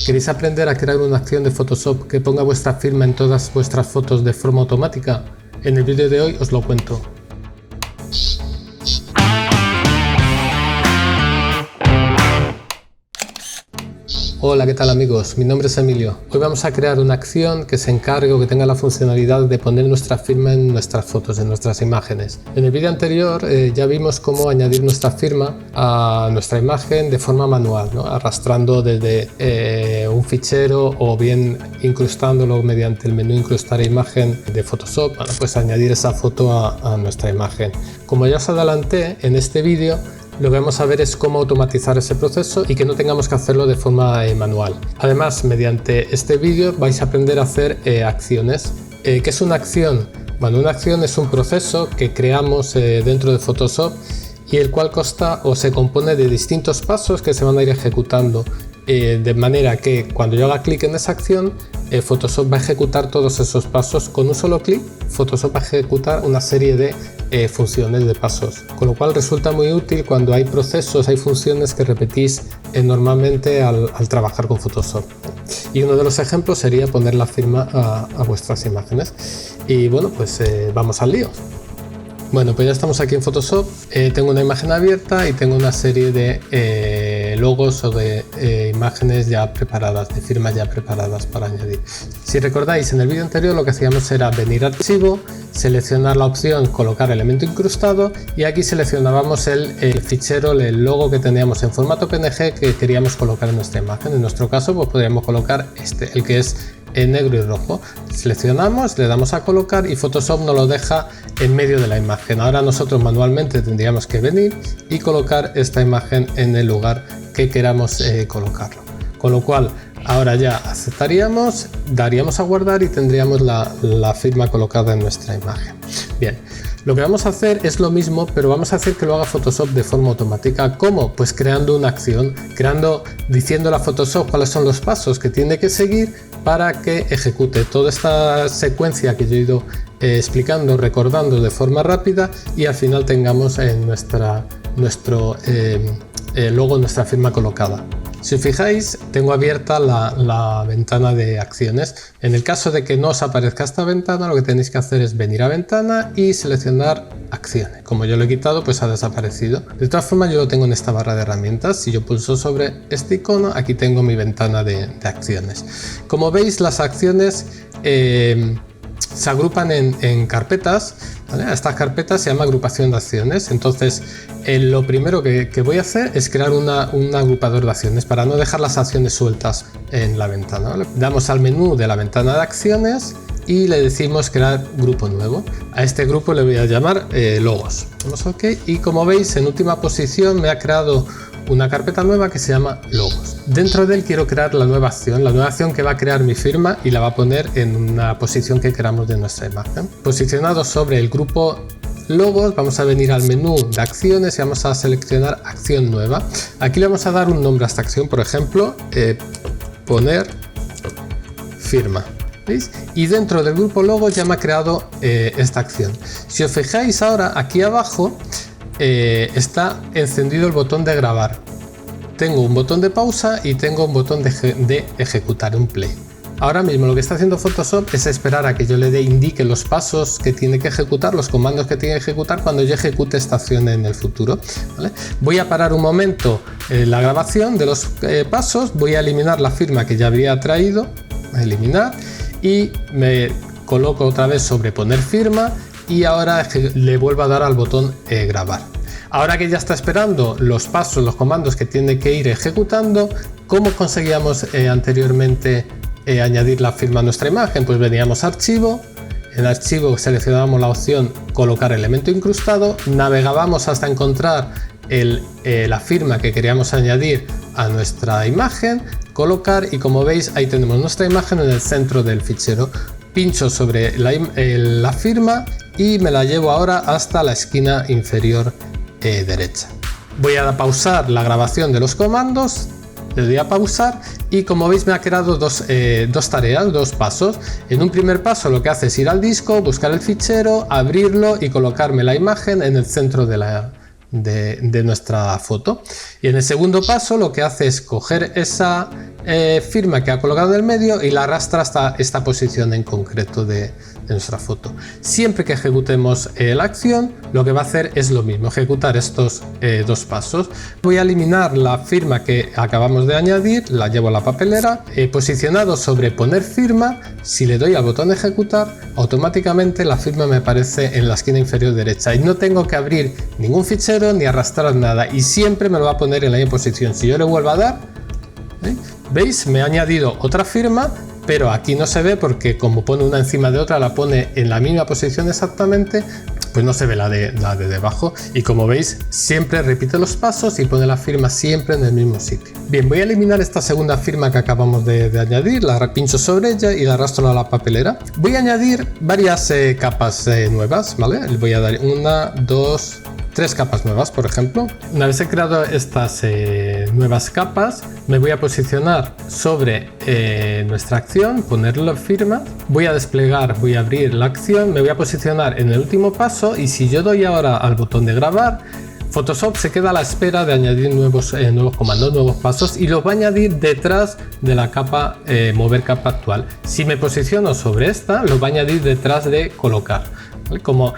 ¿Queréis aprender a crear una acción de Photoshop que ponga vuestra firma en todas vuestras fotos de forma automática? En el vídeo de hoy os lo cuento. Hola, ¿qué tal amigos? Mi nombre es Emilio. Hoy vamos a crear una acción que se encargue o que tenga la funcionalidad de poner nuestra firma en nuestras fotos, en nuestras imágenes. En el vídeo anterior ya vimos cómo añadir nuestra firma a nuestra imagen de forma manual, ¿no? Arrastrando desde un fichero o bien incrustándolo mediante el menú incrustar imagen de Photoshop, para pues añadir esa foto a nuestra imagen. Como ya os adelanté en este vídeo, lo que vamos a ver es cómo automatizar ese proceso y que no tengamos que hacerlo de forma manual. Además, mediante este vídeo vais a aprender a hacer acciones. ¿Qué es una acción? Bueno, una acción es un proceso que creamos dentro de Photoshop y el cual consta o se compone de distintos pasos que se van a ir ejecutando. De manera que cuando yo haga clic en esa acción, Photoshop va a ejecutar todos esos pasos. Con un solo clic, Photoshop va a ejecutar una serie de funciones de pasos, con lo cual resulta muy útil cuando hay procesos, hay funciones que repetís normalmente al trabajar con Photoshop. Y uno de los ejemplos sería poner la firma a vuestras imágenes. Y bueno, pues vamos al lío. Bueno, pues ya estamos aquí en Photoshop. Tengo una imagen abierta y tengo una serie de logos o de imágenes ya preparadas, de firmas ya preparadas para añadir. Si recordáis, en el vídeo anterior lo que hacíamos era venir a archivo, seleccionar la opción colocar elemento incrustado y aquí seleccionábamos el fichero, el logo que teníamos en formato PNG que queríamos colocar en nuestra imagen. En nuestro caso pues podríamos colocar el que es en negro y rojo. Seleccionamos, le damos a colocar y Photoshop nos lo deja en medio de la imagen. Ahora nosotros manualmente tendríamos que venir y colocar esta imagen en el lugar que queramos colocarlo. Con lo cual ahora ya aceptaríamos, daríamos a guardar y tendríamos la firma colocada en nuestra imagen. Bien, lo que vamos a hacer es lo mismo, pero vamos a hacer que lo haga Photoshop de forma automática. ¿Cómo? Pues creando una acción, diciéndole a Photoshop cuáles son los pasos que tiene que seguir para que ejecute toda esta secuencia que yo he ido explicando, recordando de forma rápida y al final tengamos nuestro logo, nuestra firma colocada. Si os fijáis, tengo abierta la ventana de acciones. En el caso de que no os aparezca esta ventana, lo que tenéis que hacer es venir a ventana y seleccionar acciones. Como yo lo he quitado, pues ha desaparecido. De todas formas, yo lo tengo en esta barra de herramientas. Si yo pulso sobre este icono, aquí tengo mi ventana de acciones. Como veis, las acciones se agrupan en carpetas, ¿vale? Estas carpetas se llama agrupación de acciones. Entonces lo primero que voy a hacer es crear un agrupador de acciones para no dejar las acciones sueltas en la ventana, ¿vale? Damos al menú de la ventana de acciones y le decimos crear grupo nuevo. A este grupo le voy a llamar logos. Damos OK y como veis en última posición me ha creado una carpeta nueva que se llama logos. Dentro de él quiero crear la nueva acción que va a crear mi firma y la va a poner en una posición que queramos de nuestra imagen. Posicionado sobre el grupo logos, vamos a venir al menú de acciones y vamos a seleccionar acción nueva. Aquí le vamos a dar un nombre a esta acción, por ejemplo, poner firma. ¿Veis? Y dentro del grupo logos ya me ha creado esta acción. Si os fijáis ahora aquí abajo está encendido el botón de grabar. Tengo un botón de pausa y tengo un botón de ejecutar, un play. Ahora mismo lo que está haciendo Photoshop es esperar a que yo le indique los pasos que tiene que ejecutar, los comandos que tiene que ejecutar cuando yo ejecute esta acción en el futuro, ¿vale? Voy a parar un momento la grabación de los pasos, voy a eliminar la firma que ya habría traído, eliminar, y me coloco otra vez sobre poner firma y ahora le vuelvo a dar al botón grabar. Ahora que ya está esperando los pasos, los comandos que tiene que ir ejecutando, ¿cómo conseguíamos anteriormente añadir la firma a nuestra imagen? Pues veníamos a archivo, en archivo seleccionábamos la opción colocar elemento incrustado, navegábamos hasta encontrar la firma que queríamos añadir a nuestra imagen, colocar y como veis ahí tenemos nuestra imagen en el centro del fichero. Pincho sobre la firma y me la llevo ahora hasta la esquina inferior derecha. Voy a pausar la grabación de los comandos, le doy a pausar y como veis me ha creado dos tareas, dos pasos. En un primer paso lo que hace es ir al disco, buscar el fichero, abrirlo y colocarme la imagen en el centro de nuestra foto. Y en el segundo paso lo que hace es coger esa firma que ha colocado en el medio y la arrastra hasta esta posición en concreto de nuestra foto. Siempre que ejecutemos la acción, lo que va a hacer es lo mismo, ejecutar estos dos pasos. Voy a eliminar la firma que acabamos de añadir, la llevo a la papelera, posicionado sobre poner firma. Si le doy al botón de ejecutar, automáticamente la firma me aparece en la esquina inferior derecha y no tengo que abrir ningún fichero ni arrastrar nada, y siempre me lo va a poner en la misma posición. Si yo le vuelvo a dar, ¿veis? Me ha añadido otra firma, pero aquí no se ve porque como pone una encima de otra, la pone en la misma posición exactamente, pues no se ve la de debajo. Y como veis, siempre repite los pasos y pone la firma siempre en el mismo sitio. Bien, voy a eliminar esta segunda firma que acabamos de añadir, la pincho sobre ella y la arrastro a la papelera. Voy a añadir varias capas nuevas, ¿vale? Voy a dar 1, 2, 3 capas nuevas, por ejemplo. Una vez he creado estas nuevas capas, me voy a posicionar sobre nuestra acción, ponerle firma, voy a desplegar, voy a abrir la acción, me voy a posicionar en el último paso, y si yo doy ahora al botón de grabar, Photoshop se queda a la espera de añadir nuevos comandos, nuevos pasos, y los va a añadir detrás de la capa mover capa actual. Si me posiciono sobre esta, los va a añadir detrás de colocar. Como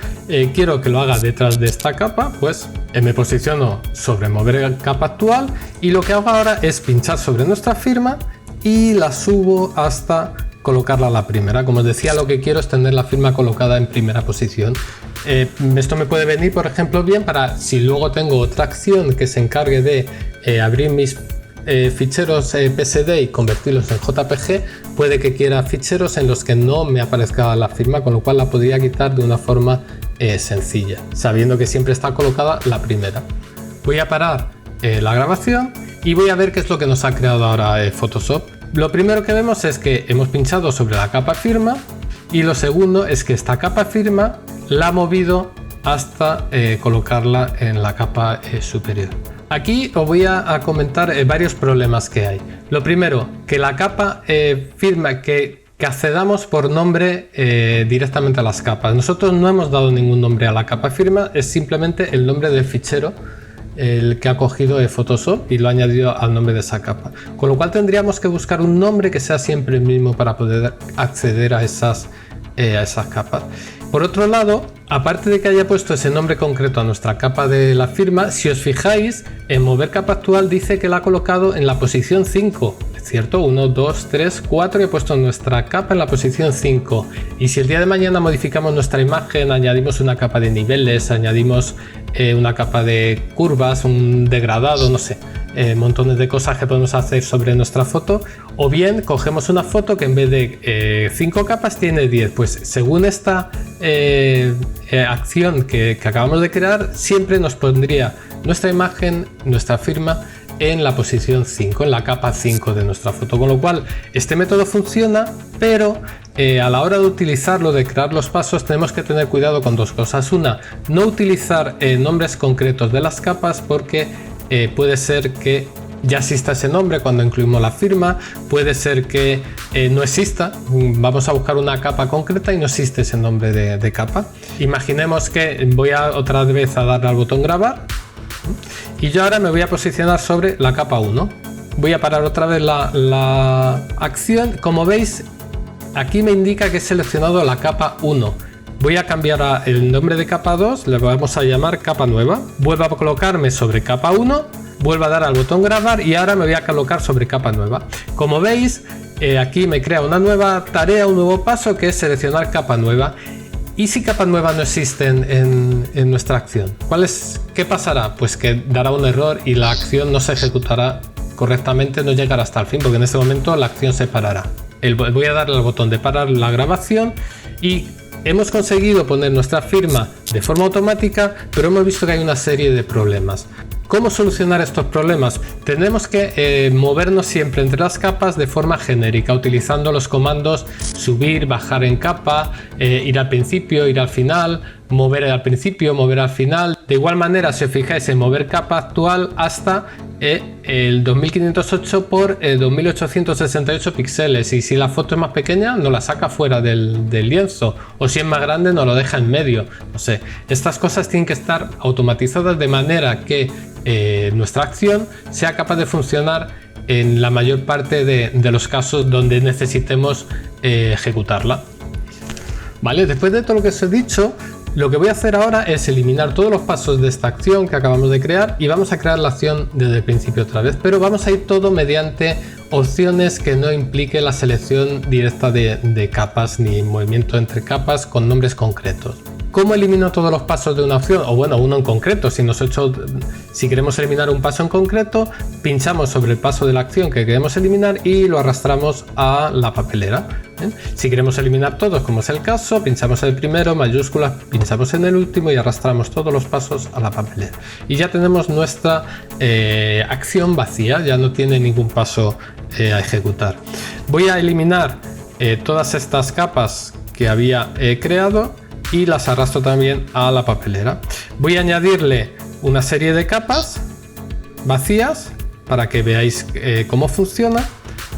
quiero que lo haga detrás de esta capa, pues me posiciono sobre mover capa actual, y lo que hago ahora es pinchar sobre nuestra firma y la subo hasta colocarla a la primera. Como os decía, lo que quiero es tener la firma colocada en primera posición. Esto me puede venir, por ejemplo, bien para si luego tengo otra acción que se encargue de abrir mis ficheros PSD y convertirlos en JPG. Puede que quiera ficheros en los que no me aparezca la firma, con lo cual la podría quitar de una forma sencilla, sabiendo que siempre está colocada la primera. Voy a parar la grabación y voy a ver qué es lo que nos ha creado ahora Photoshop. Lo primero que vemos es que hemos pinchado sobre la capa firma, y lo segundo es que esta capa firma la ha movido hasta colocarla en la capa superior. Aquí os voy a comentar varios problemas que hay. Lo primero, que la capa firma, que accedamos por nombre directamente a las capas. Nosotros no hemos dado ningún nombre a la capa firma, es simplemente el nombre del fichero el que ha cogido Photoshop y lo ha añadido al nombre de esa capa. Con lo cual tendríamos que buscar un nombre que sea siempre el mismo para poder acceder a esas capas. Por otro lado, aparte de que haya puesto ese nombre concreto a nuestra capa de la firma, si os fijáis, en mover capa actual dice que la ha colocado en la posición 5, ¿cierto? 1, 2, 3, 4, y he puesto nuestra capa en la posición 5. Y si el día de mañana modificamos nuestra imagen, añadimos una capa de niveles, añadimos una capa de curvas, un degradado, no sé, montones de cosas que podemos hacer sobre nuestra foto, o bien cogemos una foto que en vez de 5 capas tiene 10, pues según esta acción que acabamos de crear, siempre nos pondría nuestra imagen, nuestra firma en la posición 5, en la capa 5 de nuestra foto. Con lo cual este método funciona, pero a la hora de utilizarlo, de crear los pasos, tenemos que tener cuidado con dos cosas. Una, no utilizar nombres concretos de las capas, porque puede ser que ya exista ese nombre cuando incluimos la firma, puede ser que no exista, vamos a buscar una capa concreta y no existe ese nombre de capa. Imaginemos que voy otra vez a darle al botón grabar, y yo ahora me voy a posicionar sobre la capa 1. Voy a parar otra vez la acción. Como veis, aquí me indica que he seleccionado la capa 1. Voy a cambiar el nombre de capa 2, le vamos a llamar capa nueva. Vuelvo a colocarme sobre capa 1, vuelvo a dar al botón grabar y ahora me voy a colocar sobre capa nueva. Como veis, aquí me crea una nueva tarea, un nuevo paso, que es seleccionar capa nueva. ¿Y si capas nuevas no existen en nuestra acción? ¿Qué pasará? Pues que dará un error y la acción no se ejecutará correctamente, no llegará hasta el fin, porque en este momento la acción se parará. Voy a darle al botón de parar la grabación y hemos conseguido poner nuestra firma de forma automática, pero hemos visto que hay una serie de problemas. ¿Cómo solucionar estos problemas? Tenemos que movernos siempre entre las capas de forma genérica, utilizando los comandos subir, bajar en capa, ir al principio, ir al final, mover al principio, mover al final. De igual manera, si os fijáis, en mover capa actual hasta el 2508 por 2868 píxeles, y si la foto es más pequeña nos la saca fuera del lienzo, o si es más grande nos lo deja en medio. No sé, estas cosas tienen que estar automatizadas de manera que nuestra acción sea capaz de funcionar en la mayor parte de los casos donde necesitemos ejecutarla. Vale, después de todo lo que os he dicho, lo que voy a hacer ahora es eliminar todos los pasos de esta acción que acabamos de crear y vamos a crear la acción desde el principio otra vez, pero vamos a ir todo mediante opciones que no implique la selección directa de capas ni movimiento entre capas con nombres concretos. ¿Cómo elimino todos los pasos de una opción? O bueno, uno en concreto. Si queremos eliminar un paso en concreto, pinchamos sobre el paso de la acción que queremos eliminar y lo arrastramos a la papelera. Si queremos eliminar todos, como es el caso, pinchamos en el primero, mayúsculas, pinchamos en el último y arrastramos todos los pasos a la papelera. Y ya tenemos nuestra acción vacía, ya no tiene ningún paso a ejecutar. Voy a eliminar todas estas capas que había creado y las arrastro también a la papelera. Voy a añadirle una serie de capas vacías para que veáis cómo funciona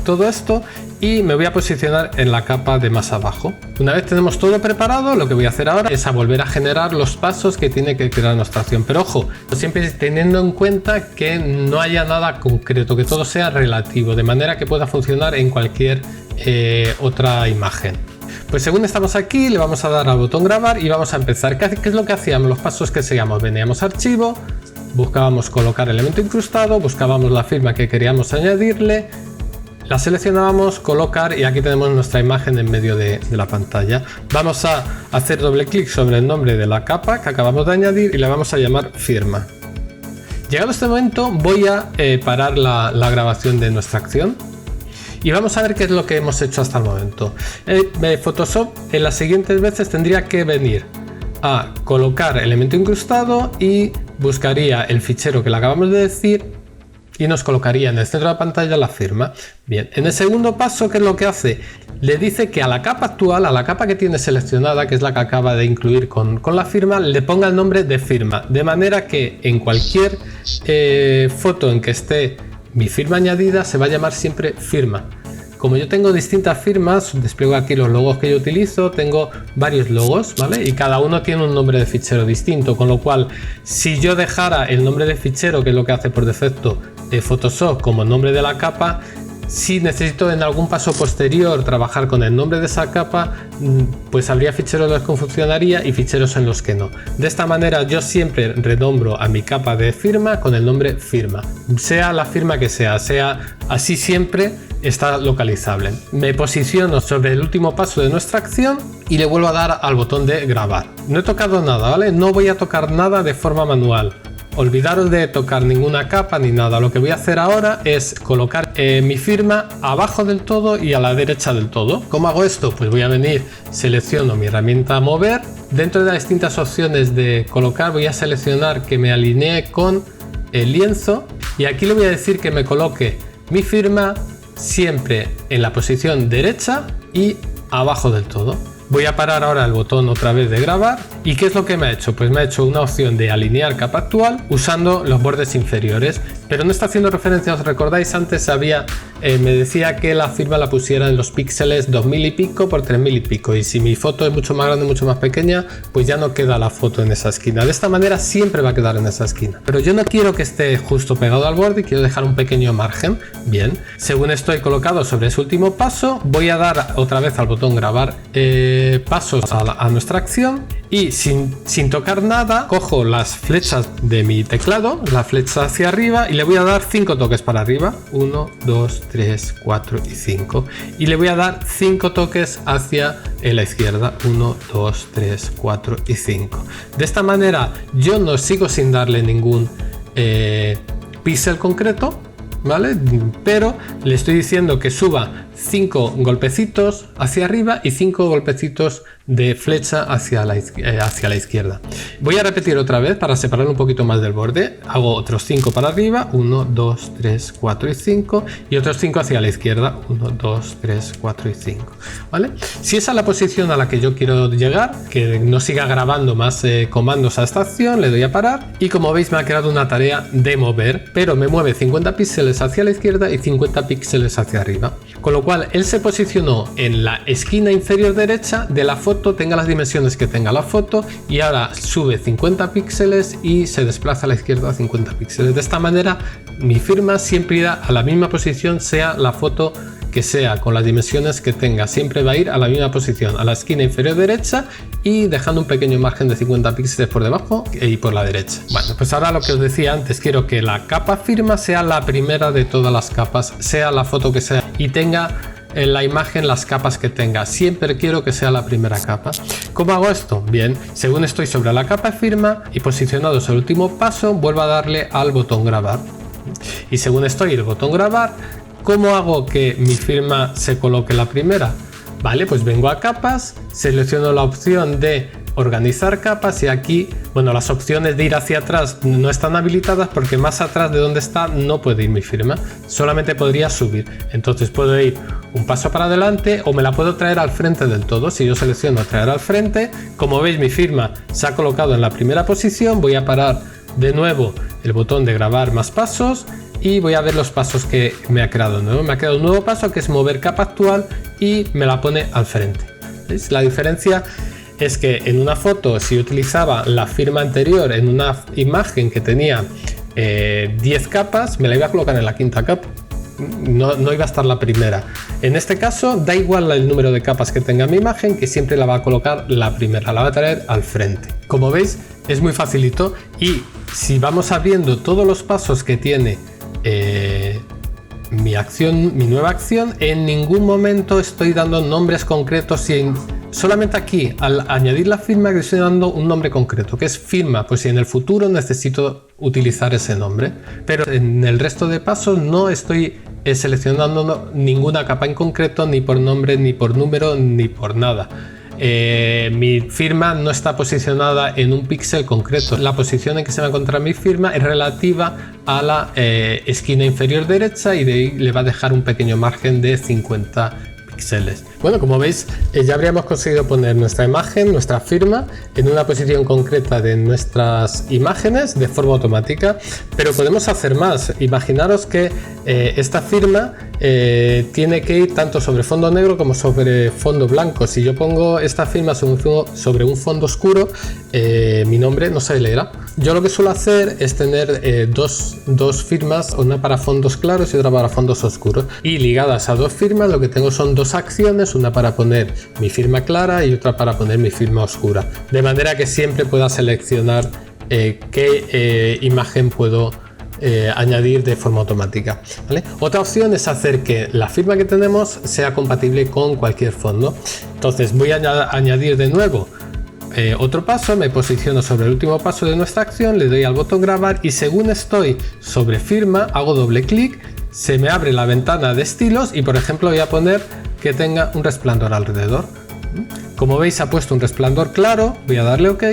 todo esto y me voy a posicionar en la capa de más abajo. Una vez tenemos todo preparado, lo que voy a hacer ahora es volver a generar los pasos que tiene que crear nuestra acción. Pero ojo, siempre teniendo en cuenta que no haya nada concreto, que todo sea relativo, de manera que pueda funcionar en cualquier otra imagen. Pues según estamos aquí, le vamos a dar al botón grabar y vamos a empezar. ¿Qué es lo que hacíamos? Los pasos que seguíamos: veníamos a archivo, buscábamos colocar elemento incrustado, buscábamos la firma que queríamos añadirle, la seleccionábamos, colocar, y aquí tenemos nuestra imagen en medio de la pantalla. Vamos a hacer doble clic sobre el nombre de la capa que acabamos de añadir y le vamos a llamar firma. Llegado este momento voy a parar la grabación de nuestra acción. Y vamos a ver qué es lo que hemos hecho hasta el momento. Photoshop en las siguientes veces tendría que venir a colocar elemento incrustado y buscaría el fichero que le acabamos de decir y nos colocaría en el centro de la pantalla la firma. Bien, en el segundo paso, ¿qué es lo que hace? Le dice que a la capa actual, a la capa que tiene seleccionada, que es la que acaba de incluir con la firma, le ponga el nombre de firma, de manera que en cualquier foto en que esté mi firma añadida se va a llamar siempre firma. Como yo tengo distintas firmas, despliego aquí los logos que yo utilizo, tengo varios logos, ¿vale? Y cada uno tiene un nombre de fichero distinto, con lo cual si yo dejara el nombre de fichero, que es lo que hace por defecto Photoshop, como nombre de la capa, si necesito en algún paso posterior trabajar con el nombre de esa capa, pues habría ficheros en los que funcionaría y ficheros en los que no. De esta manera yo siempre renombro a mi capa de firma con el nombre firma, sea la firma que sea así, siempre está localizable. Me posiciono sobre el último paso de nuestra acción y le vuelvo a dar al botón de grabar. No he tocado nada, ¿vale? No voy a tocar nada de forma manual. Olvidaros de tocar ninguna capa ni nada. Lo que voy a hacer ahora es colocar mi firma abajo del todo y a la derecha del todo. ¿Cómo hago esto? Pues voy a venir, selecciono mi herramienta mover. Dentro de las distintas opciones de colocar voy a seleccionar que me alinee con el lienzo y aquí le voy a decir que me coloque mi firma siempre en la posición derecha y abajo del todo. Voy a parar ahora el botón otra vez de grabar. ¿Y qué es lo que me ha hecho? Pues me ha hecho una opción de alinear capa actual usando los bordes inferiores, pero no está haciendo referencia. ¿Os recordáis? Antes me decía que la firma la pusiera en los píxeles 2000 y pico por 3000 y pico, y si mi foto es mucho más grande, mucho más pequeña, pues ya no queda la foto en esa esquina. De esta manera siempre va a quedar en esa esquina, pero yo no quiero que esté justo pegado al borde, quiero dejar un pequeño margen. Bien, según estoy colocado sobre ese último paso, voy a dar otra vez al botón grabar pasos a nuestra acción y sin tocar nada cojo las flechas de mi teclado, la flecha hacia arriba, y le voy a dar 5 toques para arriba, 1, 2, 3, 4 y 5, y le voy a dar 5 toques hacia la izquierda, 1, 2, 3, 4 y 5. De esta manera yo no sigo sin darle ningún píxel concreto, ¿vale? Pero le estoy diciendo que suba 5 golpecitos hacia arriba y 5 golpecitos de flecha hacia la izquierda. Voy a repetir otra vez para separar un poquito más del borde. Hago otros 5 para arriba, 1, 2, 3, 4 y 5, y otros 5 hacia la izquierda, 1, 2, 3, 4 y 5, ¿vale? Si esa es la posición a la que yo quiero llegar, que no siga grabando más comandos a esta acción, le doy a parar y como veis me ha creado una tarea de mover, pero me mueve 50 píxeles hacia la izquierda y 50 píxeles hacia arriba, con lo cual él se posicionó en la esquina inferior derecha de la foto, tenga las dimensiones que tenga la foto, y ahora sube 50 píxeles y se desplaza a la izquierda 50 píxeles. De esta manera mi firma siempre irá a la misma posición, sea la foto que sea, con las dimensiones que tenga, siempre va a ir a la misma posición, a la esquina inferior derecha y dejando un pequeño margen de 50 píxeles por debajo y por la derecha. Bueno, pues ahora lo que os decía antes, quiero que la capa firma sea la primera de todas las capas, sea la foto que sea, y tenga en la imagen las capas que tenga. Siempre quiero que sea la primera capa. ¿Cómo hago esto? Bien, según estoy sobre la capa firma y posicionado sobre el último paso, vuelvo a darle al botón grabar. Y según estoy el botón grabar, ¿cómo hago que mi firma se coloque la primera? Vale, pues vengo a capas, selecciono la opción de organizar capas y aquí, bueno, las opciones de ir hacia atrás no están habilitadas porque más atrás de donde está no puede ir mi firma, solamente podría subir. Entonces puedo ir un paso para adelante o me la puedo traer al frente del todo. Si yo selecciono traer al frente, como veis mi firma se ha colocado en la primera posición, voy a parar de nuevo el botón de grabar más pasos y voy a ver los pasos que me ha creado. Me ha creado un nuevo paso que es mover capa actual y me la pone al frente. ¿Veis? La diferencia es que en una foto, si utilizaba la firma anterior en una imagen que tenía 10 capas, me la iba a colocar en la quinta capa. No iba a estar la primera. En este caso da igual el número de capas que tenga mi imagen, que siempre la va a colocar la primera, la va a traer al frente. Como veis es muy facilito, y si vamos viendo todos los pasos que tiene mi nueva acción, en ningún momento estoy dando nombres concretos, solamente aquí al añadir la firma que estoy dando un nombre concreto, que es firma, pues si en el futuro necesito utilizar ese nombre, pero en el resto de pasos no estoy seleccionando ninguna capa en concreto, ni por nombre, ni por número, ni por nada. Mi firma no está posicionada en un píxel concreto. La posición en que se va a encontrar mi firma es relativa a la esquina inferior derecha, y de ahí le va a dejar un pequeño margen de 50 píxeles. Bueno, como veis, ya habríamos conseguido poner nuestra imagen, nuestra firma, en una posición concreta de nuestras imágenes de forma automática, pero podemos hacer más. Imaginaros que esta firma tiene que ir tanto sobre fondo negro como sobre fondo blanco. Si yo pongo esta firma sobre un fondo oscuro, mi nombre no se leerá. Yo lo que suelo hacer es tener dos firmas, una para fondos claros y otra para fondos oscuros, y ligadas a dos firmas lo que tengo son dos acciones, una para poner mi firma clara y otra para poner mi firma oscura, de manera que siempre pueda seleccionar qué imagen puedo añadir de forma automática, ¿vale? Otra opción es hacer que la firma que tenemos sea compatible con cualquier fondo. Entonces voy a añadir de nuevo otro paso, me posiciono sobre el último paso de nuestra acción, le doy al botón grabar y según estoy sobre firma hago doble clic, se me abre la ventana de estilos y por ejemplo voy a poner que tenga un resplandor alrededor. Como veis ha puesto un resplandor claro, voy a darle OK.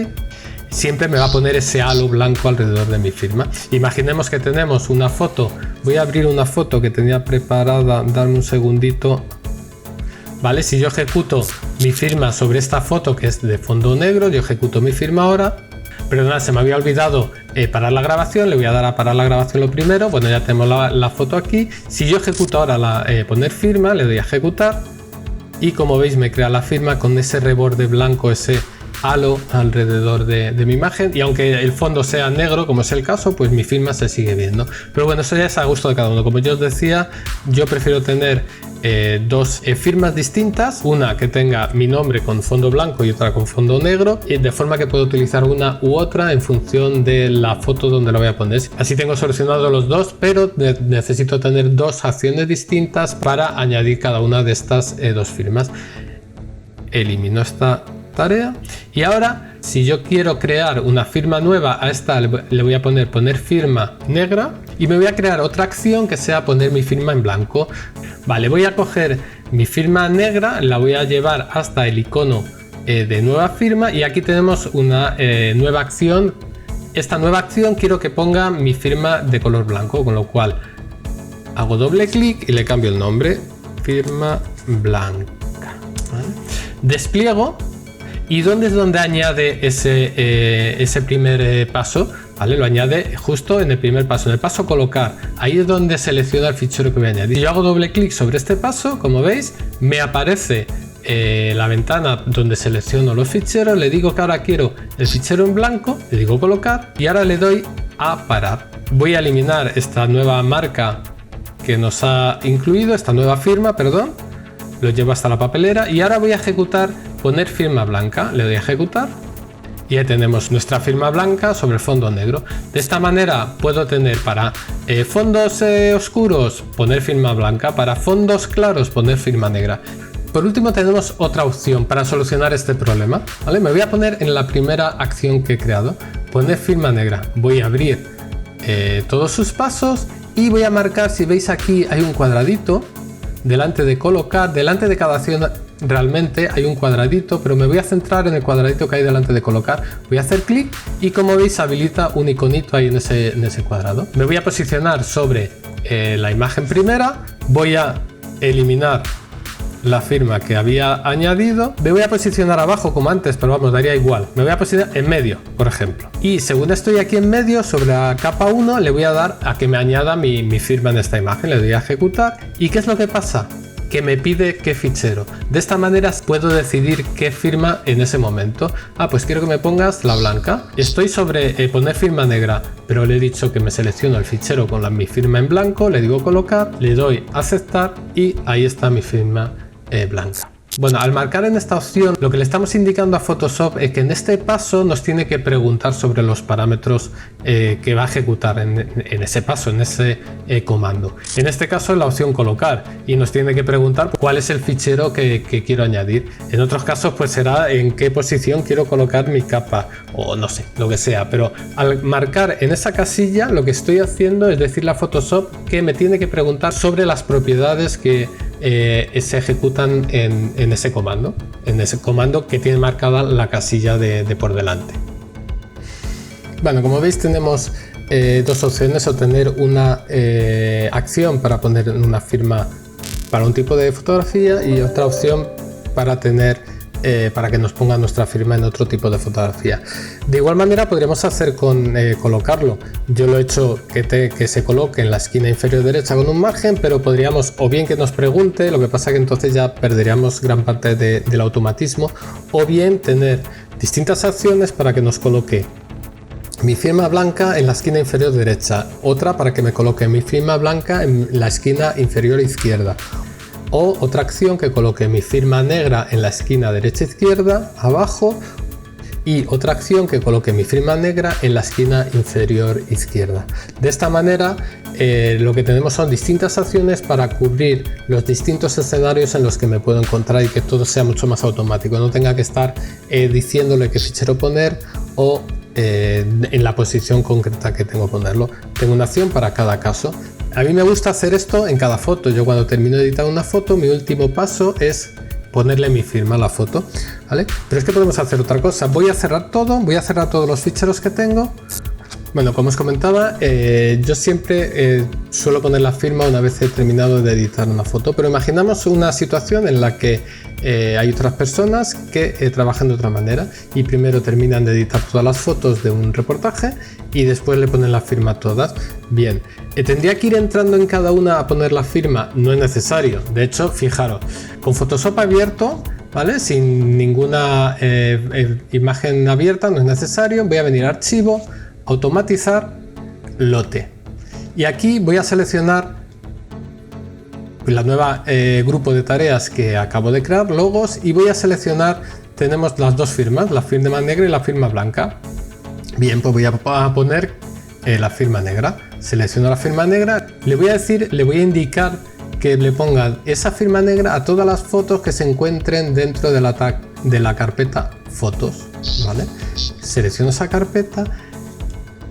Siempre me va a poner ese halo blanco alrededor de mi firma. Imaginemos que tenemos una foto, voy a abrir una foto que tenía preparada, darme un segundito. Vale, si yo ejecuto mi firma sobre esta foto que es de fondo negro, yo ejecuto mi firma ahora. Perdona, se me había olvidado parar la grabación, le voy a dar a parar la grabación lo primero. Bueno, ya tenemos la foto aquí. Si yo ejecuto ahora poner firma, le doy a ejecutar y como veis me crea la firma con ese reborde blanco, ese halo alrededor de mi imagen, y aunque el fondo sea negro como es el caso, pues mi firma se sigue viendo. Pero bueno, eso ya es a gusto de cada uno. Como yo os decía, yo prefiero tener dos firmas distintas, una que tenga mi nombre con fondo blanco y otra con fondo negro, y de forma que puedo utilizar una u otra en función de la foto donde la voy a poner. Así tengo solucionado los dos, pero necesito tener dos acciones distintas para añadir cada una de estas dos firmas. Elimino esta tarea y ahora si yo quiero crear una firma nueva, a esta le voy a poner firma negra y me voy a crear otra acción que sea poner mi firma en blanco. Vale, voy a coger mi firma negra, la voy a llevar hasta el icono de nueva firma y aquí tenemos una nueva acción. Esta nueva acción quiero que ponga mi firma de color blanco, con lo cual hago doble clic y le cambio el nombre, firma blanca. ¿Vale? Despliego. ¿Y dónde es donde añade ese primer paso? ¿Vale? Lo añade justo en el primer paso, en el paso colocar. Ahí es donde selecciona el fichero que voy a añadir. Si yo hago doble clic sobre este paso, como veis, me aparece la ventana donde selecciono los ficheros. Le digo que ahora quiero el fichero en blanco, le digo colocar y ahora le doy a parar. Voy a eliminar esta nueva marca que nos ha incluido, esta nueva firma, perdón. Lo llevo hasta la papelera y ahora voy a ejecutar poner firma blanca. Le doy a ejecutar y ya tenemos nuestra firma blanca sobre el fondo negro. De esta manera puedo tener para fondos oscuros poner firma blanca, para fondos claros poner firma negra. Por último tenemos otra opción para solucionar este problema, ¿vale? Me voy a poner en la primera acción que he creado, poner firma negra. Voy a abrir todos sus pasos y voy a marcar, si veis aquí hay un cuadradito delante de colocar, delante de cada acción realmente hay un cuadradito, pero me voy a centrar en el cuadradito que hay delante de colocar. Voy a hacer clic y como veis habilita un iconito ahí en ese cuadrado. Me voy a posicionar sobre la imagen primera, voy a eliminar la firma que había añadido, me voy a posicionar abajo como antes, pero vamos, daría igual, me voy a posicionar en medio, por ejemplo, y según estoy aquí en medio sobre la capa 1 le voy a dar a que me añada mi firma en esta imagen, le doy a ejecutar. ¿Y qué es lo que pasa? Que me pide qué fichero. De esta manera puedo decidir qué firma en ese momento. Pues quiero que me pongas la blanca. Estoy sobre poner firma negra, pero le he dicho que me selecciono el fichero con mi firma en blanco, le digo colocar, le doy aceptar y ahí está mi firma blanca. Bueno, al marcar en esta opción lo que le estamos indicando a Photoshop es que en este paso nos tiene que preguntar sobre los parámetros que va a ejecutar en ese paso, en ese comando. En este caso es la opción colocar y nos tiene que preguntar cuál es el fichero que quiero añadir. En otros casos pues será en qué posición quiero colocar mi capa o no sé, lo que sea, pero al marcar en esa casilla lo que estoy haciendo es decirle a Photoshop que me tiene que preguntar sobre las propiedades que se ejecutan en ese comando que tiene marcada la casilla de por delante. Bueno, como veis tenemos dos opciones: obtener una acción para poner una firma para un tipo de fotografía y otra opción para tener para que nos ponga nuestra firma en otro tipo de fotografía. De igual manera podríamos hacer con colocarlo. Yo lo he hecho que se coloque en la esquina inferior derecha con un margen, pero podríamos o bien que nos pregunte, lo que pasa que entonces ya perderíamos gran parte del automatismo, o bien tener distintas acciones para que nos coloque mi firma blanca en la esquina inferior derecha, otra para que me coloque mi firma blanca en la esquina inferior izquierda, o otra acción que coloque mi firma negra en la esquina derecha izquierda abajo y otra acción que coloque mi firma negra en la esquina inferior izquierda. De esta manera lo que tenemos son distintas acciones para cubrir los distintos escenarios en los que me puedo encontrar y que todo sea mucho más automático, no tenga que estar diciéndole qué fichero poner o en la posición concreta que tengo que ponerlo. Tengo una acción para cada caso. A mí me gusta hacer esto en cada foto. Yo cuando termino de editar una foto, mi último paso es ponerle mi firma a la foto, ¿vale? Pero es que podemos hacer otra cosa. Voy a cerrar todo, voy a cerrar todos los ficheros que tengo. Bueno, como os comentaba, yo siempre suelo poner la firma una vez he terminado de editar una foto, pero imaginamos una situación en la que hay otras personas que trabajan de otra manera y primero terminan de editar todas las fotos de un reportaje y después le ponen la firma a todas. Bien, ¿tendría que ir entrando en cada una a poner la firma? No es necesario. De hecho, fijaros, con Photoshop abierto, ¿vale? Sin ninguna imagen abierta, no es necesario. Voy a venir a Archivo, Automatizar, Lote. Y aquí voy a seleccionar la nueva grupo de tareas que acabo de crear, logos, y voy a seleccionar, tenemos las dos firmas, la firma negra y la firma blanca. Bien, pues voy a poner la firma negra. Selecciono la firma negra, le voy a indicar que le ponga esa firma negra a todas las fotos que se encuentren dentro de la carpeta fotos, ¿vale? Selecciono esa carpeta.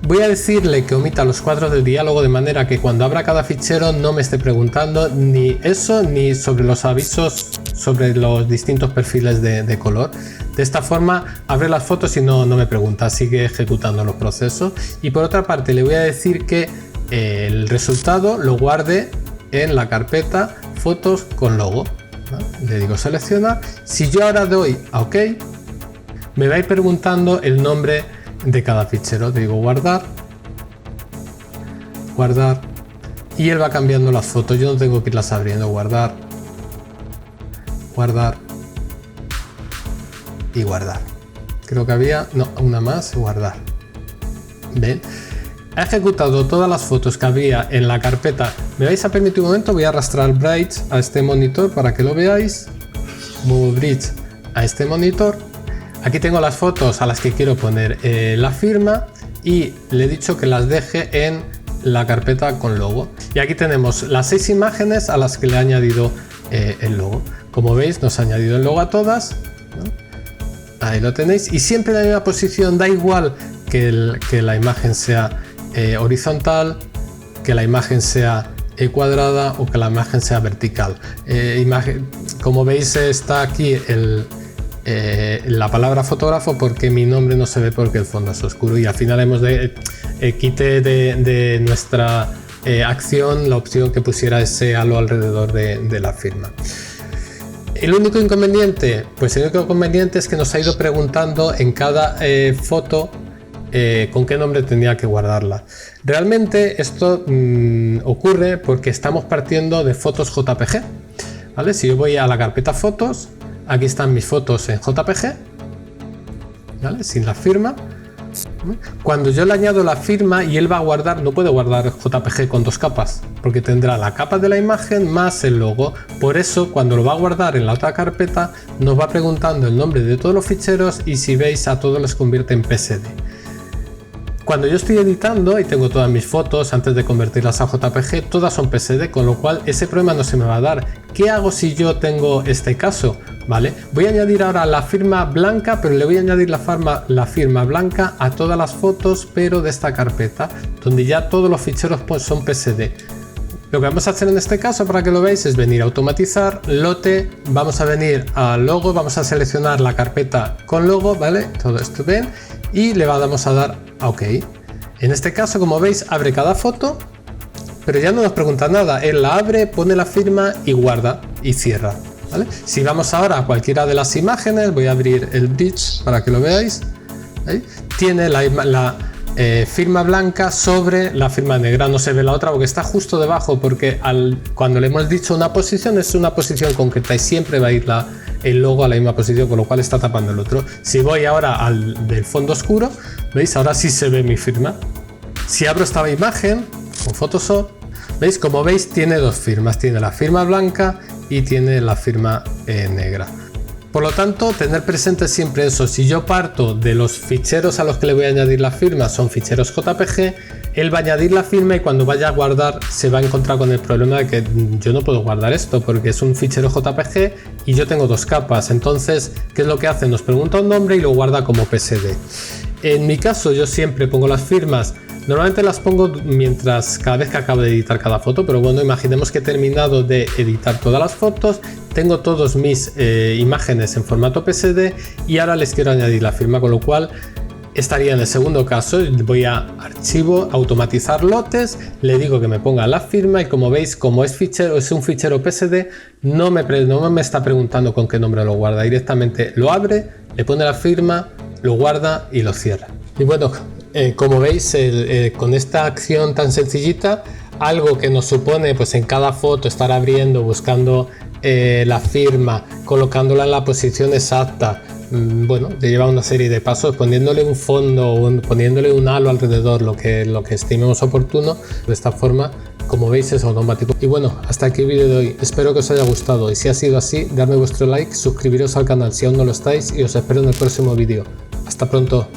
Voy a decirle que omita los cuadros del diálogo de manera que cuando abra cada fichero no me esté preguntando ni eso ni sobre los avisos sobre los distintos perfiles de color. De esta forma abre las fotos y no me pregunta, sigue ejecutando los procesos. Y por otra parte le voy a decir que el resultado lo guarde en la carpeta fotos con logo, ¿vale? Le digo seleccionar. Si yo ahora doy a OK, me va a ir preguntando el nombre de cada fichero. Digo guardar, guardar, y él va cambiando las fotos. Yo no tengo que irlas abriendo. Guardar, guardar y guardar. Creo que había una más, guardar. ¿Ven? ha ejecutado todas las fotos que había en la carpeta. Me vais a permitir un momento, voy a arrastrar Bridge a este monitor para que lo veáis. Muevo Bridge a este monitor. Aquí tengo las fotos a las que quiero poner la firma y le he dicho que las deje en la carpeta con logo. Y aquí tenemos las 6 imágenes a las que le he añadido el logo. Como veis, nos ha añadido el logo a todas, ¿no? Ahí lo tenéis, y siempre en la misma posición, da igual que la imagen sea horizontal, que la imagen sea cuadrada o que la imagen sea vertical. Como veis, está aquí la palabra fotógrafo porque mi nombre no se ve porque el fondo es oscuro, y al final hemos quité de nuestra acción la opción que pusiera ese halo alrededor de la firma. El único inconveniente, pues el único inconveniente es que nos ha ido preguntando en cada foto con qué nombre tenía que guardarla. Realmente esto ocurre porque estamos partiendo de fotos JPG, ¿vale? Si yo voy a la carpeta fotos, aquí están mis fotos en JPG, ¿vale? Sin la firma. Cuando yo le añado la firma y él va a guardar, no puede guardar JPG con 2 capas, porque tendrá la capa de la imagen más el logo. Por eso, cuando lo va a guardar en la otra carpeta, nos va preguntando el nombre de todos los ficheros, y si veis, a todos les convierte en PSD. Cuando yo estoy editando y tengo todas mis fotos, antes de convertirlas a JPG, todas son PSD, con lo cual ese problema no se me va a dar. ¿Qué hago si yo tengo este caso? ¿Vale? Voy a añadir ahora la firma blanca, pero le voy a añadir la firma blanca a todas las fotos, pero de esta carpeta, donde ya todos los ficheros pues son PSD. Lo que vamos a hacer en este caso, para que lo veáis, es venir a automatizar, lote, vamos a venir a logo, vamos a seleccionar la carpeta con logo, ¿vale? Todo esto ven, y le vamos a dar a OK. En este caso, como veis, abre cada foto, pero ya no nos pregunta nada. Él la abre, pone la firma y guarda y cierra, ¿vale? Si vamos ahora a cualquiera de las imágenes, voy a abrir el Bridge para que lo veáis. ¿Veis? Tiene la firma blanca sobre la firma negra, no se ve la otra porque está justo debajo, porque cuando le hemos dicho una posición, es una posición concreta y siempre va a ir el logo a la misma posición, con lo cual está tapando el otro. Si voy ahora al del fondo oscuro, veis, ahora sí se ve mi firma. Si abro esta imagen con Photoshop, veis, como veis, tiene 2 firmas, tiene la firma blanca y tiene la firma negra. Por lo tanto, tener presente siempre eso. Si yo parto de los ficheros a los que le voy a añadir la firma, son ficheros JPG, él va a añadir la firma y cuando vaya a guardar se va a encontrar con el problema de que yo no puedo guardar esto porque es un fichero JPG y yo tengo 2 capas. Entonces, ¿qué es lo que hace? Nos pregunta un nombre y lo guarda como PSD. En mi caso, yo siempre pongo las firmas. Normalmente las pongo cada vez que acabo de editar cada foto, pero bueno, imaginemos que he terminado de editar todas las fotos, tengo todas mis imágenes en formato PSD y ahora les quiero añadir la firma, con lo cual estaría en el segundo caso. Voy a archivo, automatizar lotes, le digo que me ponga la firma y como veis, como es un fichero PSD, no me está preguntando con qué nombre lo guarda, directamente lo abre, le pone la firma, lo guarda y lo cierra. Y bueno, como veis, con esta acción tan sencillita, algo que nos supone pues en cada foto estar abriendo, buscando la firma, colocándola en la posición exacta, bueno, te lleva una serie de pasos, poniéndole un fondo, poniéndole un halo alrededor, lo que estimemos oportuno. De esta forma, como veis, es automático. Y bueno, hasta aquí el vídeo de hoy. Espero que os haya gustado y si ha sido así, darme vuestro like, suscribiros al canal si aún no lo estáis y os espero en el próximo vídeo. Hasta pronto.